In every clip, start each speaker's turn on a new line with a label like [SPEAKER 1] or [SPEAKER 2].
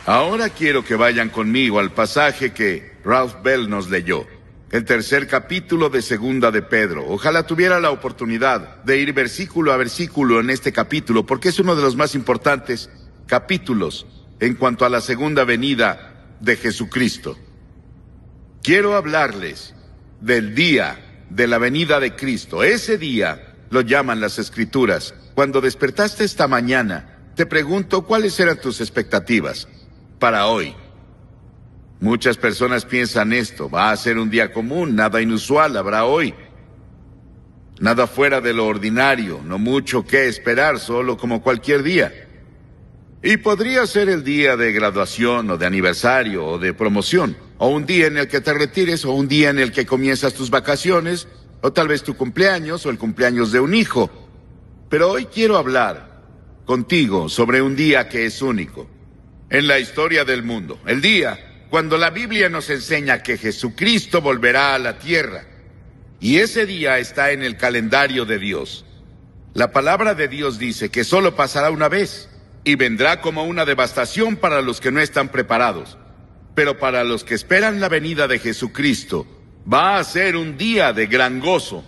[SPEAKER 1] Ahora quiero que vayan conmigo al pasaje que Ralph Bell nos leyó. El tercer capítulo de Segunda de Pedro. Ojalá tuviera la oportunidad de ir versículo a versículo en este capítulo, porque es uno de los más importantes capítulos en cuanto a la segunda venida de Jesucristo. Quiero hablarles del día de la venida de Cristo. Ese día lo llaman las Escrituras. Cuando despertaste esta mañana, te pregunto, ¿cuáles eran tus expectativas para hoy? Muchas personas piensan esto: va a ser un día común, nada inusual habrá hoy. Nada fuera de lo ordinario, no mucho que esperar, solo como cualquier día. Y podría ser el día de graduación, o de aniversario, o de promoción, o un día en el que te retires, o un día en el que comienzas tus vacaciones, o tal vez tu cumpleaños, o el cumpleaños de un hijo. Pero hoy quiero hablar contigo sobre un día que es único en la historia del mundo. El día cuando la Biblia nos enseña que Jesucristo volverá a la tierra. Y ese día está en el calendario de Dios. La palabra de Dios dice que solo pasará una vez, y vendrá como una devastación para los que no están preparados. Pero para los que esperan la venida de Jesucristo, va a ser un día de gran gozo.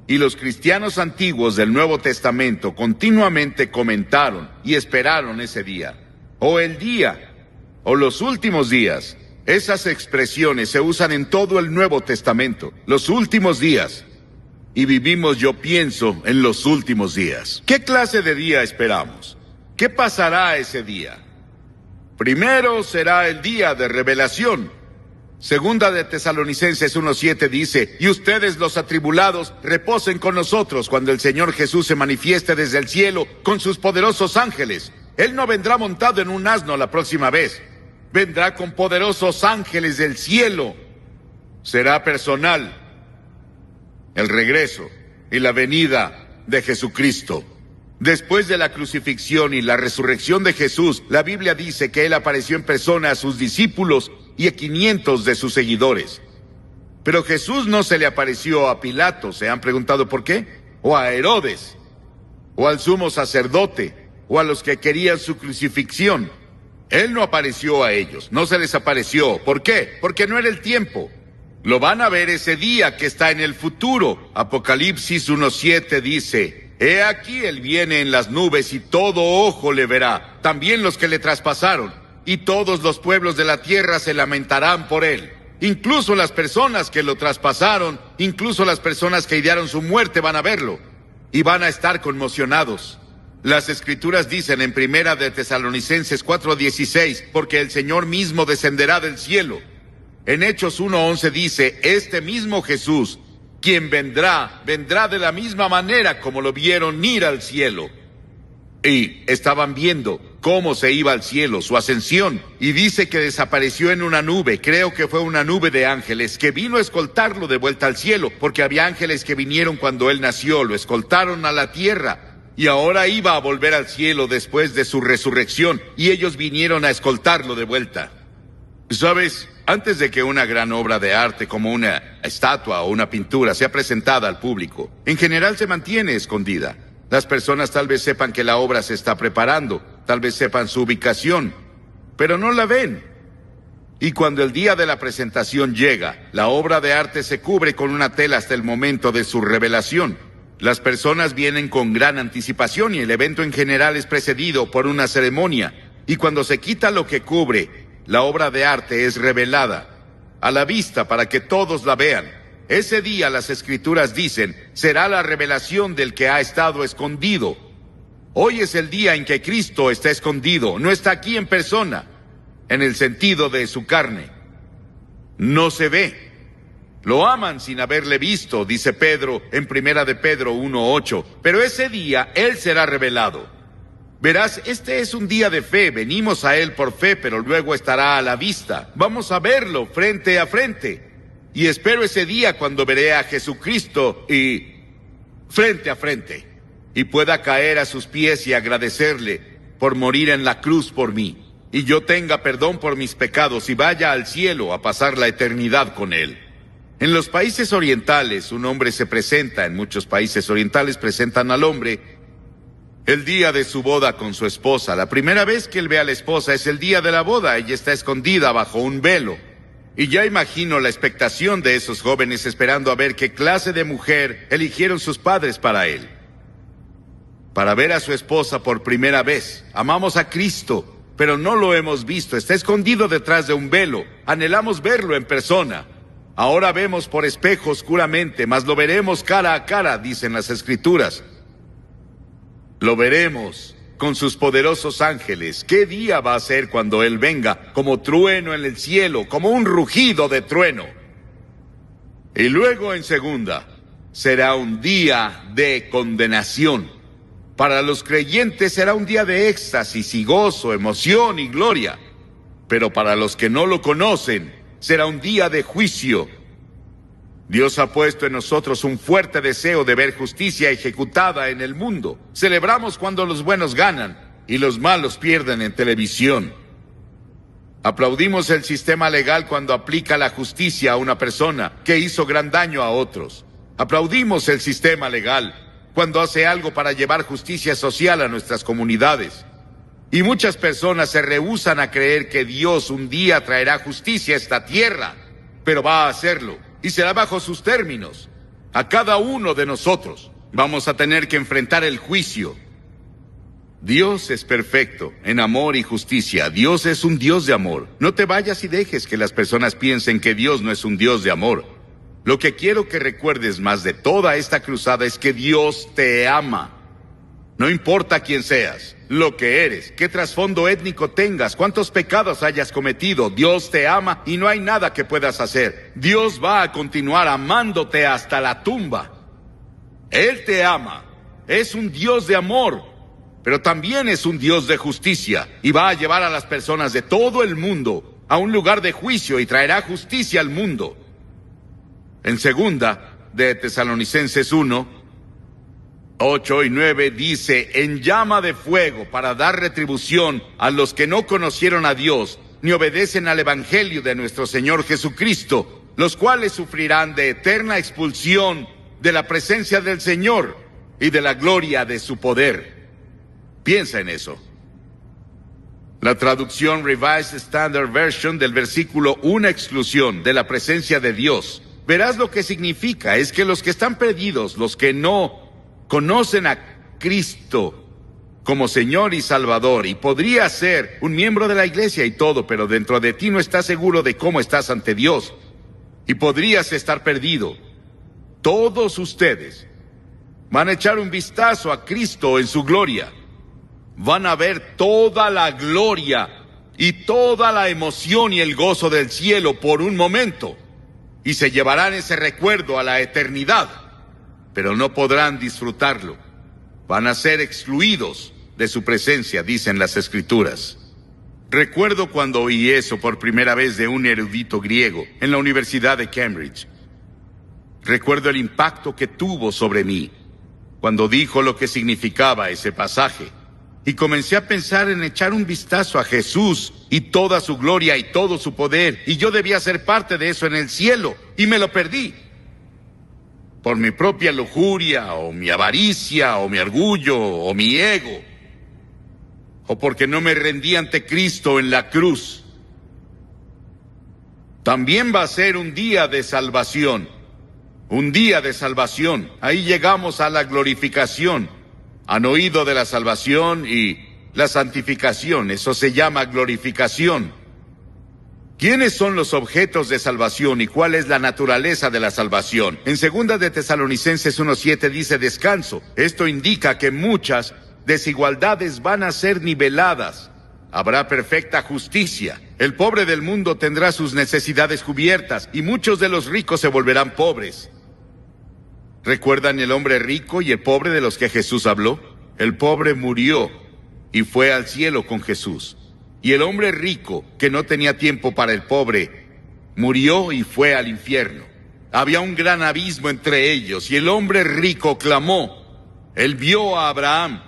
[SPEAKER 1] Y los cristianos antiguos del Nuevo Testamento continuamente comentaron y esperaron ese día, o el día, o los últimos días. Esas expresiones se usan en todo el Nuevo Testamento, los últimos días. Y vivimos, yo pienso, en los últimos días. ¿Qué clase de día esperamos? ¿Qué pasará ese día? Primero será el día de revelación. Segunda de Tesalonicenses 1:7 dice: y ustedes, los atribulados, reposen con nosotros cuando el Señor Jesús se manifieste desde el cielo con sus poderosos ángeles. Él no vendrá montado en un asno la próxima vez. Vendrá con poderosos ángeles del cielo. Será personal el regreso y la venida de Jesucristo. Después de la crucifixión y la resurrección de Jesús, la Biblia dice que Él apareció en persona a sus discípulos y a 500 de sus seguidores. Pero Jesús no se le apareció a Pilato. ¿Se han preguntado por qué? O a Herodes, o al sumo sacerdote, o a los que querían su crucifixión. Él no apareció a ellos, no se les apareció. ¿Por qué? Porque no era el tiempo. Lo van a ver ese día que está en el futuro. Apocalipsis 1:7 dice: he aquí él viene en las nubes y todo ojo le verá, también los que le traspasaron, y todos los pueblos de la tierra se lamentarán por él. Incluso las personas que lo traspasaron, incluso las personas que idearon su muerte van a verlo, y van a estar conmocionados. Las Escrituras dicen en Primera de Tesalonicenses 4:16, porque el Señor mismo descenderá del cielo. En Hechos 1:11 dice: este mismo Jesús, quien vendrá de la misma manera como lo vieron ir al cielo. Y estaban viendo cómo se iba al cielo, su ascensión, y dice que desapareció en una nube. Creo que fue una nube de ángeles que vino a escoltarlo de vuelta al cielo, porque había ángeles que vinieron cuando él nació, lo escoltaron a la tierra, y ahora iba a volver al cielo después de su resurrección, y ellos vinieron a escoltarlo de vuelta. ¿Sabes? Antes de que una gran obra de arte como una estatua o una pintura sea presentada al público, en general se mantiene escondida. Las personas tal vez sepan que la obra se está preparando, tal vez sepan su ubicación, pero no la ven. Y cuando el día de la presentación llega, la obra de arte se cubre con una tela hasta el momento de su revelación. Las personas vienen con gran anticipación y el evento en general es precedido por una ceremonia. Y cuando se quita lo que cubre, la obra de arte es revelada a la vista para que todos la vean. Ese día, las Escrituras dicen, será la revelación del que ha estado escondido. Hoy es el día en que Cristo está escondido, no está aquí en persona, en el sentido de su carne. No se ve. Lo aman sin haberle visto, dice Pedro en Primera de Pedro 1:8. Pero ese día Él será revelado. Verás, este es un día de fe. Venimos a Él por fe, pero luego estará a la vista. Vamos a verlo frente a frente. Y espero ese día cuando veré a Jesucristo y frente a frente, y pueda caer a sus pies y agradecerle por morir en la cruz por mí, y yo tenga perdón por mis pecados y vaya al cielo a pasar la eternidad con Él. En los países orientales, un hombre se presenta, en muchos países orientales presentan al hombre El día de su boda con su esposa. La primera vez que él ve a la esposa es el día de la boda. Ella está escondida bajo un velo. Y ya imagino la expectación de esos jóvenes esperando a ver qué clase de mujer eligieron sus padres para él. Para ver a su esposa por primera vez. Amamos a Cristo, pero no lo hemos visto. Está escondido detrás de un velo. Anhelamos verlo en persona. Ahora vemos por espejo oscuramente, mas lo veremos cara a cara, dicen las Escrituras. Lo veremos con sus poderosos ángeles. ¿Qué día va a ser cuando Él venga? Como trueno en el cielo, como un rugido de trueno. Y luego en segunda, será un día de condenación. Para los creyentes será un día de éxtasis y gozo, emoción y gloria. Pero para los que no lo conocen, será un día de juicio. Dios ha puesto en nosotros un fuerte deseo de ver justicia ejecutada en el mundo. Celebramos cuando los buenos ganan y los malos pierden en televisión. Aplaudimos el sistema legal cuando aplica la justicia a una persona que hizo gran daño a otros. Aplaudimos el sistema legal cuando hace algo para llevar justicia social a nuestras comunidades. Y muchas personas se rehúsan a creer que Dios un día traerá justicia a esta tierra, pero va a hacerlo. Y será bajo sus términos. A cada uno de nosotros vamos a tener que enfrentar el juicio. Dios es perfecto en amor y justicia. Dios es un Dios de amor. No te vayas y dejes que las personas piensen que Dios no es un Dios de amor. Lo que quiero que recuerdes más de toda esta cruzada es que Dios te ama. No importa quién seas, lo que eres, qué trasfondo étnico tengas, cuántos pecados hayas cometido, Dios te ama y no hay nada que puedas hacer. Dios va a continuar amándote hasta la tumba. Él te ama, es un Dios de amor, pero también es un Dios de justicia y va a llevar a las personas de todo el mundo a un lugar de juicio y traerá justicia al mundo. En segunda de Tesalonicenses 1:8 y 9 dice, en llama de fuego para dar retribución a los que no conocieron a Dios, ni obedecen al Evangelio de nuestro Señor Jesucristo, los cuales sufrirán de eterna expulsión de la presencia del Señor y de la gloria de su poder. Piensa en eso. La traducción Revised Standard Version del versículo, una exclusión de la presencia de Dios. Verás lo que significa, es que los que están perdidos, los que no conocen a Cristo como Señor y Salvador, y podría ser un miembro de la iglesia y todo, pero dentro de ti no estás seguro de cómo estás ante Dios, y podrías estar perdido. Todos ustedes van a echar un vistazo a Cristo en su gloria. Van a ver toda la gloria y toda la emoción y el gozo del cielo por un momento, y se llevarán ese recuerdo a la eternidad. Pero no podrán disfrutarlo. Van a ser excluidos de su presencia, dicen las Escrituras. Recuerdo cuando oí eso por primera vez de un erudito griego en la Universidad de Cambridge. Recuerdo el impacto que tuvo sobre mí cuando dijo lo que significaba ese pasaje. Y comencé a pensar en echar un vistazo a Jesús y toda su gloria y todo su poder. Y yo debía ser parte de eso en el cielo, y me lo perdí. Por mi propia lujuria, o mi avaricia, o mi orgullo, o mi ego, o porque no me rendí ante Cristo en la cruz. También va a ser un día de salvación, un día de salvación. Ahí llegamos a la glorificación. Han oído de la salvación y la santificación, eso se llama glorificación. ¿Quiénes son los objetos de salvación y cuál es la naturaleza de la salvación? En 2 de Tesalonicenses 1:7 dice descanso. Esto indica que muchas desigualdades van a ser niveladas. Habrá perfecta justicia. El pobre del mundo tendrá sus necesidades cubiertas y muchos de los ricos se volverán pobres. ¿Recuerdan el hombre rico y el pobre de los que Jesús habló? El pobre murió y fue al cielo con Jesús. Y el hombre rico, que no tenía tiempo para el pobre, murió y fue al infierno. Había un gran abismo entre ellos, y el hombre rico clamó. Él vio a Abraham,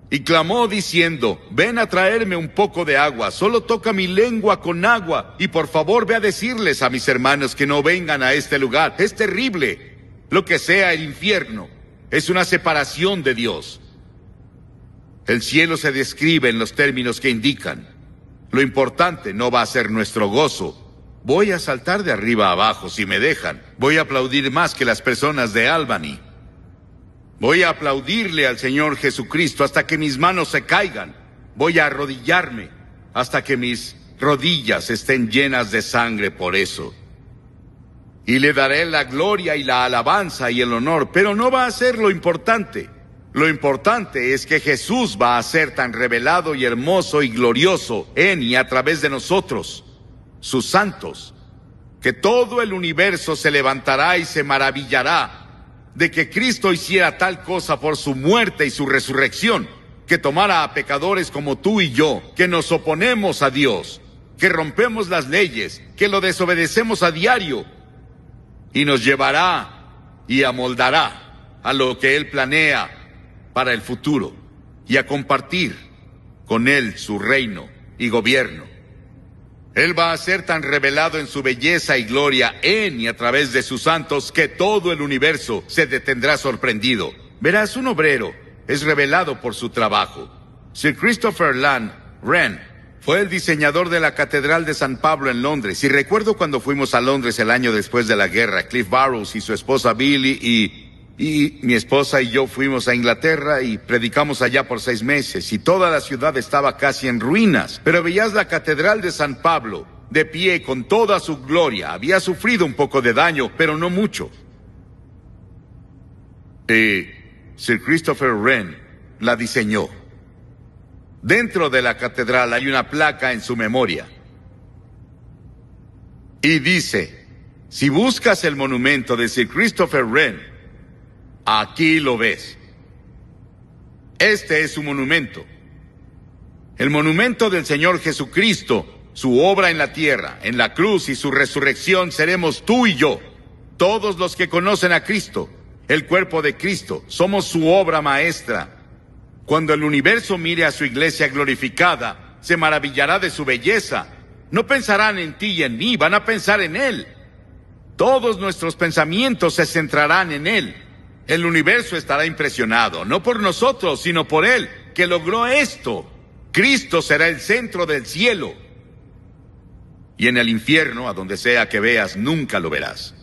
[SPEAKER 1] y clamó diciendo, ven a traerme un poco de agua, solo toca mi lengua con agua, y por favor ve a decirles a mis hermanos que no vengan a este lugar. Es terrible. Lo que sea el infierno, es una separación de Dios. El cielo se describe en los términos que indican. Lo importante no va a ser nuestro gozo. Voy a saltar de arriba a abajo si me dejan. Voy a aplaudir más que las personas de Albany. Voy a aplaudirle al Señor Jesucristo hasta que mis manos se caigan. Voy a arrodillarme hasta que mis rodillas estén llenas de sangre por eso. Y le daré la gloria y la alabanza y el honor, pero no va a ser lo importante. Lo importante es que Jesús va a ser tan revelado y hermoso y glorioso en y a través de nosotros, sus santos, que todo el universo se levantará y se maravillará de que Cristo hiciera tal cosa por su muerte y su resurrección, que tomara a pecadores como tú y yo, que nos oponemos a Dios, que rompemos las leyes, que lo desobedecemos a diario, y nos llevará y amoldará a lo que Él planea para el futuro, y a compartir con Él su reino y gobierno. Él va a ser tan revelado en su belleza y gloria en y a través de sus santos que todo el universo se detendrá sorprendido. Verás, un obrero es revelado por su trabajo. Sir Christopher Wren fue el diseñador de la Catedral de San Pablo en Londres, y recuerdo cuando fuimos a Londres el año después de la guerra. Cliff Barrows y su esposa Billy y mi esposa y yo fuimos a Inglaterra y predicamos allá por 6 meses, y toda la ciudad estaba casi en ruinas, pero veías la Catedral de San Pablo de pie con toda su gloria. Había sufrido un poco de daño, pero no mucho. Sir Christopher Wren la diseñó. Dentro de la catedral hay una placa en su memoria. Y dice, si buscas el monumento de Sir Christopher Wren, aquí lo ves. Este es su monumento. El monumento del Señor Jesucristo, su obra en la tierra, en la cruz y su resurrección, seremos tú y yo. Todos los que conocen a Cristo, el cuerpo de Cristo, somos su obra maestra. Cuando el universo mire a su iglesia glorificada, se maravillará de su belleza. No pensarán en ti y en mí, van a pensar en Él. Todos nuestros pensamientos se centrarán en Él. El universo estará impresionado, no por nosotros, sino por Él, que logró esto. Cristo será el centro del cielo. Y en el infierno, a donde sea que veas, nunca lo verás.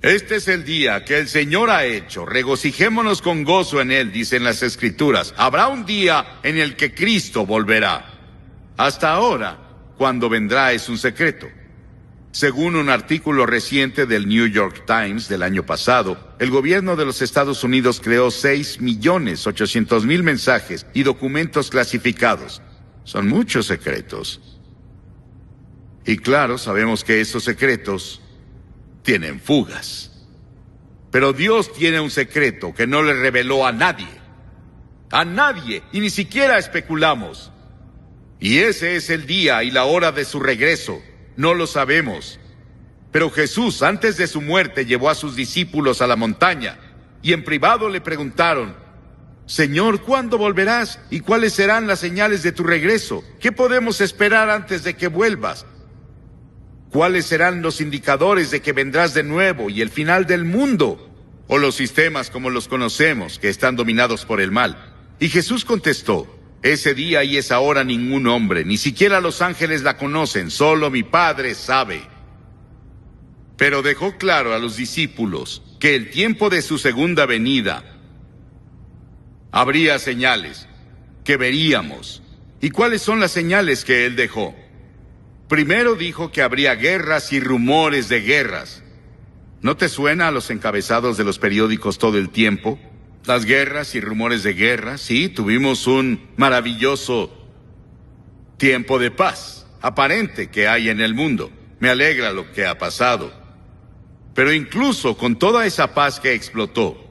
[SPEAKER 1] Este es el día que el Señor ha hecho. Regocijémonos con gozo en Él, dicen las Escrituras. Habrá un día en el que Cristo volverá. Hasta ahora, cuando vendrá es un secreto. Según un artículo reciente del New York Times del año pasado, el gobierno de los Estados Unidos creó 6.800.000 mensajes y documentos clasificados. Son muchos secretos. Y claro, sabemos que esos secretos tienen fugas. Pero Dios tiene un secreto que no le reveló a nadie. A nadie, y ni siquiera especulamos. Y ese es el día y la hora de su regreso. No lo sabemos. Pero Jesús, antes de su muerte, llevó a sus discípulos a la montaña, y en privado le preguntaron, Señor, ¿cuándo volverás? ¿Y cuáles serán las señales de tu regreso? ¿Qué podemos esperar antes de que vuelvas? ¿Cuáles serán los indicadores de que vendrás de nuevo y el final del mundo? O los sistemas como los conocemos, que están dominados por el mal. Y Jesús contestó, ese día y esa hora ningún hombre, ni siquiera los ángeles la conocen, solo mi Padre sabe. Pero dejó claro a los discípulos que el tiempo de su segunda venida habría señales que veríamos. ¿Y cuáles son las señales que Él dejó? Primero dijo que habría guerras y rumores de guerras. ¿No te suena a los encabezados de los periódicos todo el tiempo? Las guerras y rumores de guerra. Sí, tuvimos un maravilloso tiempo de paz aparente que hay en el mundo. Me alegra lo que ha pasado. Pero incluso con toda esa paz que explotó,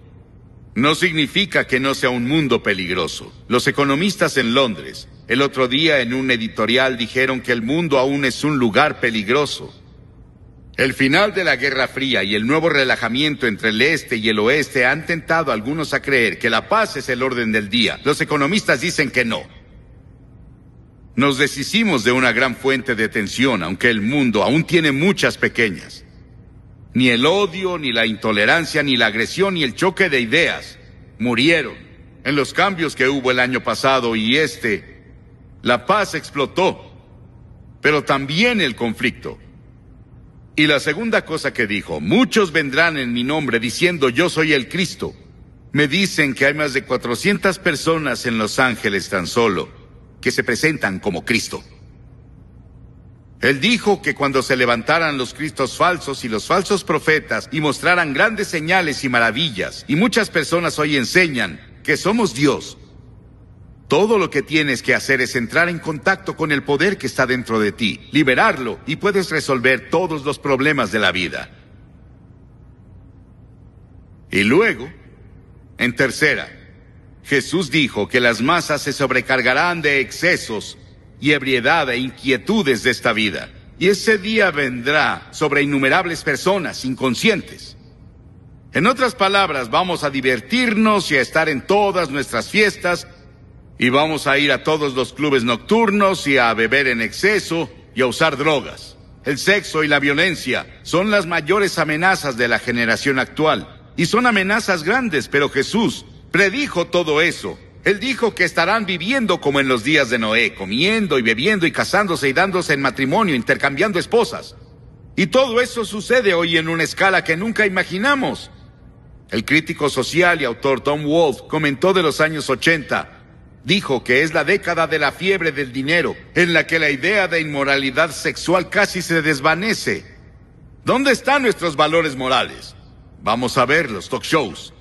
[SPEAKER 1] no significa que no sea un mundo peligroso. Los economistas en Londres el otro día en un editorial dijeron que el mundo aún es un lugar peligroso. El final de la Guerra Fría y el nuevo relajamiento entre el este y el oeste han tentado a algunos a creer que la paz es el orden del día. Los economistas dicen que no. Nos deshicimos de una gran fuente de tensión, aunque el mundo aún tiene muchas pequeñas. Ni el odio, ni la intolerancia, ni la agresión, ni el choque de ideas murieron. en los cambios que hubo el año pasado y la paz explotó, pero también el conflicto. Y la segunda cosa que dijo: muchos vendrán en mi nombre diciendo yo soy el Cristo. Me dicen que hay más de 400 personas en Los Ángeles tan solo que se presentan como Cristo. Él dijo que cuando se levantaran los cristos falsos y los falsos profetas y mostraran grandes señales y maravillas, y muchas personas hoy enseñan que somos Dios, todo lo que tienes que hacer es entrar en contacto con el poder que está dentro de ti, liberarlo, y puedes resolver todos los problemas de la vida. Y luego, en tercera, Jesús dijo que las masas se sobrecargarán de excesos y ebriedad e inquietudes de esta vida, y ese día vendrá sobre innumerables personas inconscientes. En otras palabras, vamos a divertirnos y a estar en todas nuestras fiestas, y vamos a ir a todos los clubes nocturnos y a beber en exceso y a usar drogas. El sexo y la violencia son las mayores amenazas de la generación actual, y son amenazas grandes, pero Jesús predijo todo eso. Él dijo que estarán viviendo como en los días de Noé, comiendo y bebiendo y casándose y dándose en matrimonio, intercambiando esposas. Y todo eso sucede hoy en una escala que nunca imaginamos. El crítico social y autor Tom Wolfe comentó de los años 80. Dijo que es la década de la fiebre del dinero, en la que la idea de inmoralidad sexual casi se desvanece. ¿Dónde están nuestros valores morales? Vamos a ver los talk shows.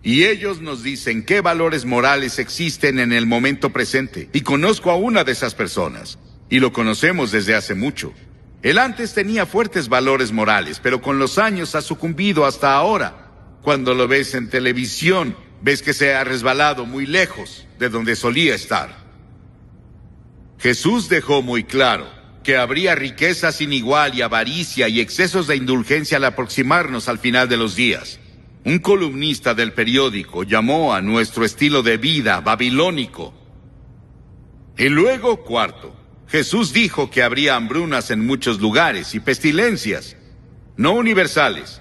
[SPEAKER 1] Y ellos nos dicen qué valores morales existen en el momento presente. Y conozco a una de esas personas. Y lo conocemos desde hace mucho. Él antes tenía fuertes valores morales, pero con los años ha sucumbido hasta ahora. Cuando lo ves en televisión, ves que se ha resbalado muy lejos de donde solía estar. Jesús dejó muy claro que habría riqueza sin igual y avaricia y excesos de indulgencia al aproximarnos al final de los días. Un columnista del periódico llamó a nuestro estilo de vida babilónico. Y luego, cuarto, Jesús dijo que habría hambrunas en muchos lugares y pestilencias, no universales,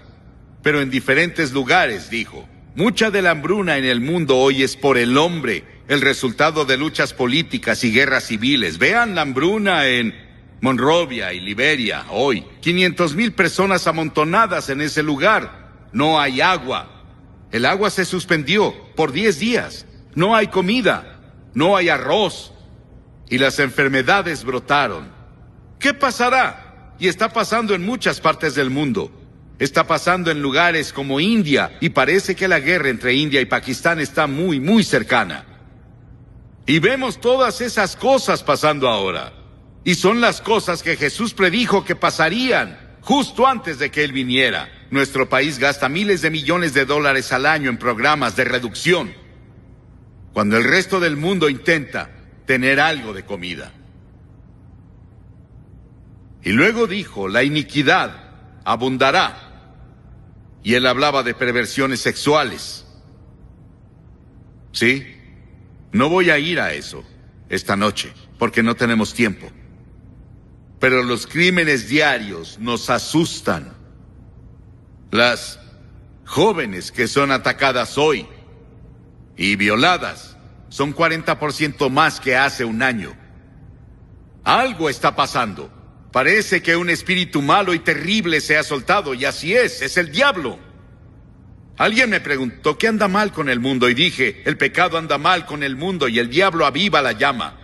[SPEAKER 1] pero en diferentes lugares, dijo. Mucha de la hambruna en el mundo hoy es por el hombre, el resultado de luchas políticas y guerras civiles. Vean la hambruna en Monrovia y Liberia hoy. 500,000 personas amontonadas en ese lugar. No hay agua. El agua se suspendió por 10 días. No hay comida. No hay arroz. Y las enfermedades brotaron. ¿Qué pasará? Y está pasando en muchas partes del mundo. Está pasando en lugares como India, y parece que la guerra entre India y Pakistán está muy, muy cercana. Y vemos todas esas cosas pasando ahora. Y son las cosas que Jesús predijo que pasarían justo antes de que Él viniera. Nuestro país gasta miles de millones de dólares al año en programas de reducción, cuando el resto del mundo intenta tener algo de comida. Y luego dijo, la iniquidad abundará. Y Él hablaba de perversiones sexuales. ¿Sí? No voy a ir a eso esta noche, porque no tenemos tiempo. Pero los crímenes diarios nos asustan. Las jóvenes que son atacadas hoy y violadas son 40% más que hace un año. Algo está pasando. Parece que un espíritu malo y terrible se ha soltado, y así es el diablo. Alguien me preguntó, ¿qué anda mal con el mundo? Y dije, el pecado anda mal con el mundo y el diablo aviva la llama.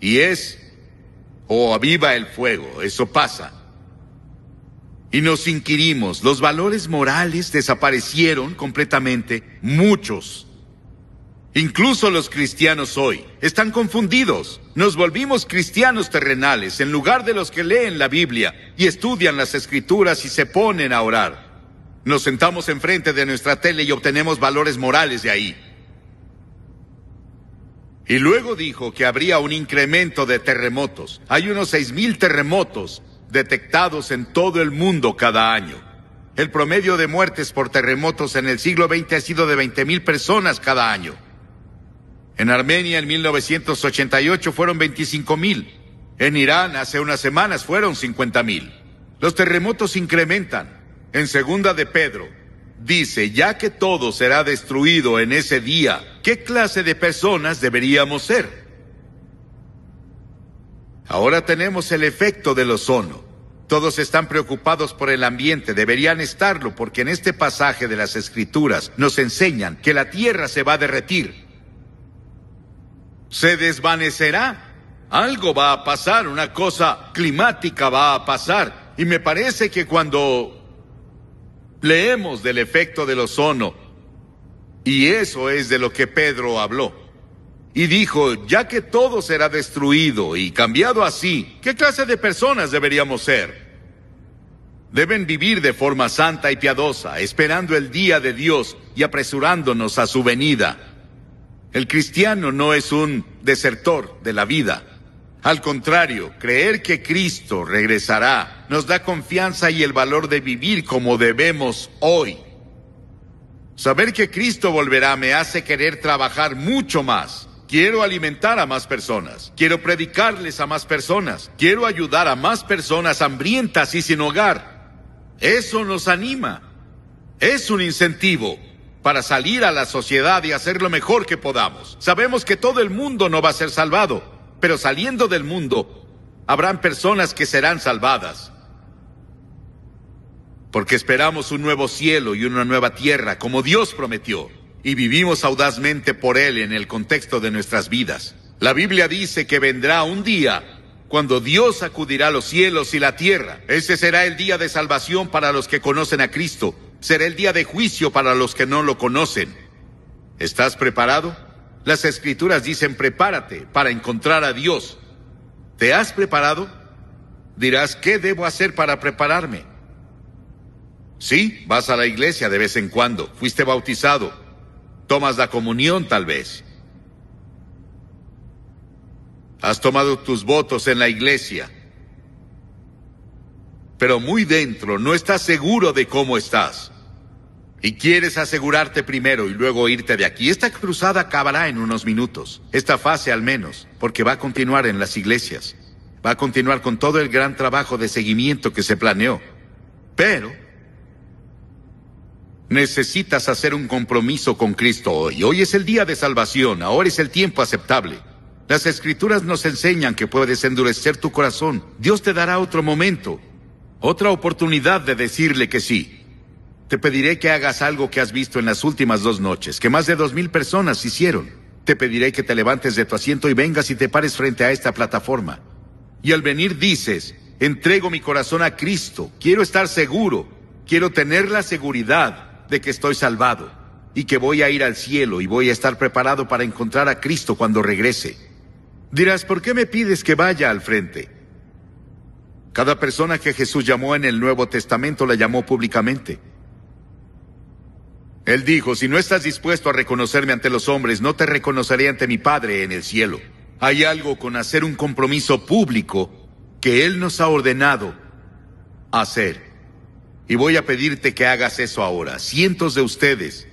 [SPEAKER 1] Y aviva el fuego, eso pasa. Y nos inquirimos, los valores morales desaparecieron completamente, muchos. Incluso los cristianos hoy están confundidos. Nos volvimos cristianos terrenales en lugar de los que leen la Biblia y estudian las Escrituras y se ponen a orar. Nos sentamos enfrente de nuestra tele y obtenemos valores morales de ahí. Y luego dijo que habría un incremento de terremotos. Hay unos 6,000 terremotos detectados en todo el mundo cada año. El promedio de muertes por terremotos en el siglo XX ha sido de 20,000 personas cada año. En Armenia en 1988 fueron 25,000. En Irán hace unas semanas fueron 50,000. Los terremotos incrementan. En Segunda de Pedro dice, ya que todo será destruido en ese día, ¿qué clase de personas deberíamos ser? Ahora tenemos el efecto del ozono. Todos están preocupados por el ambiente, deberían estarlo, porque en este pasaje de las Escrituras nos enseñan que la tierra se va a derretir. Se desvanecerá. Algo va a pasar, una cosa climática va a pasar. Y me parece que cuando leemos del efecto del ozono, y eso es de lo que Pedro habló, y dijo, ya que todo será destruido y cambiado así, ¿qué clase de personas deberíamos ser? Deben vivir de forma santa y piadosa, esperando el día de Dios y apresurándonos a su venida. El cristiano no es un desertor de la vida. Al contrario, creer que Cristo regresará nos da confianza y el valor de vivir como debemos hoy. Saber que Cristo volverá me hace querer trabajar mucho más. Quiero alimentar a más personas. Quiero predicarles a más personas. Quiero ayudar a más personas hambrientas y sin hogar. Eso nos anima. Es un incentivo para salir a la sociedad y hacer lo mejor que podamos. Sabemos que todo el mundo no va a ser salvado, pero saliendo del mundo, habrán personas que serán salvadas. Porque esperamos un nuevo cielo y una nueva tierra, como Dios prometió. Y vivimos audazmente por Él en el contexto de nuestras vidas. La Biblia dice que vendrá un día cuando Dios sacudirá los cielos y la tierra. Ese será el día de salvación para los que conocen a Cristo. Será el día de juicio para los que no lo conocen. ¿Estás preparado? Las Escrituras dicen, prepárate para encontrar a Dios. ¿Te has preparado? Dirás, ¿qué debo hacer para prepararme? Sí, vas a la iglesia de vez en cuando. Fuiste bautizado. Tomas la comunión, tal vez. Has tomado tus votos en la iglesia. Pero muy dentro no estás seguro de cómo estás. Y quieres asegurarte primero y luego irte de aquí. Esta cruzada acabará en unos minutos. Esta fase al menos, porque va a continuar en las iglesias. Va a continuar con todo el gran trabajo de seguimiento que se planeó. Pero necesitas hacer un compromiso con Cristo hoy. Hoy es el día de salvación, ahora es el tiempo aceptable. Las Escrituras nos enseñan que puedes endurecer tu corazón. Dios te dará otro momento, otra oportunidad de decirle que sí. Te pediré que hagas algo que has visto en las últimas 2 noches, que más de 2,000 personas hicieron. Te pediré que te levantes de tu asiento y vengas y te pares frente a esta plataforma. Y al venir dices, entrego mi corazón a Cristo, quiero estar seguro, quiero tener la seguridad de que estoy salvado y que voy a ir al cielo y voy a estar preparado para encontrar a Cristo cuando regrese. Dirás, ¿por qué me pides que vaya al frente? Cada persona que Jesús llamó en el Nuevo Testamento la llamó públicamente. Él dijo, si no estás dispuesto a reconocerme ante los hombres, no te reconoceré ante mi Padre en el cielo. Hay algo con hacer un compromiso público que Él nos ha ordenado hacer. Y voy a pedirte que hagas eso ahora. Cientos de ustedes,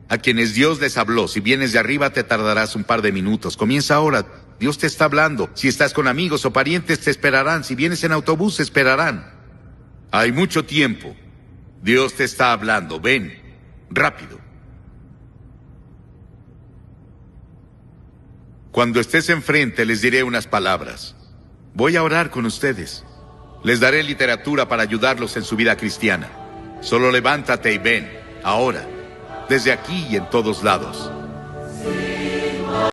[SPEAKER 1] a quienes Dios les habló, si vienes de arriba te tardarás un par de minutos. Comienza ahora, Dios te está hablando. Si estás con amigos o parientes te esperarán. Si vienes en autobús te esperarán. Hay mucho tiempo. Dios te está hablando. Ven, rápido. Cuando estés enfrente les diré unas palabras. Voy a orar con ustedes. Les daré literatura para ayudarlos en su vida cristiana. Solo levántate y ven, ahora, desde aquí y en todos lados.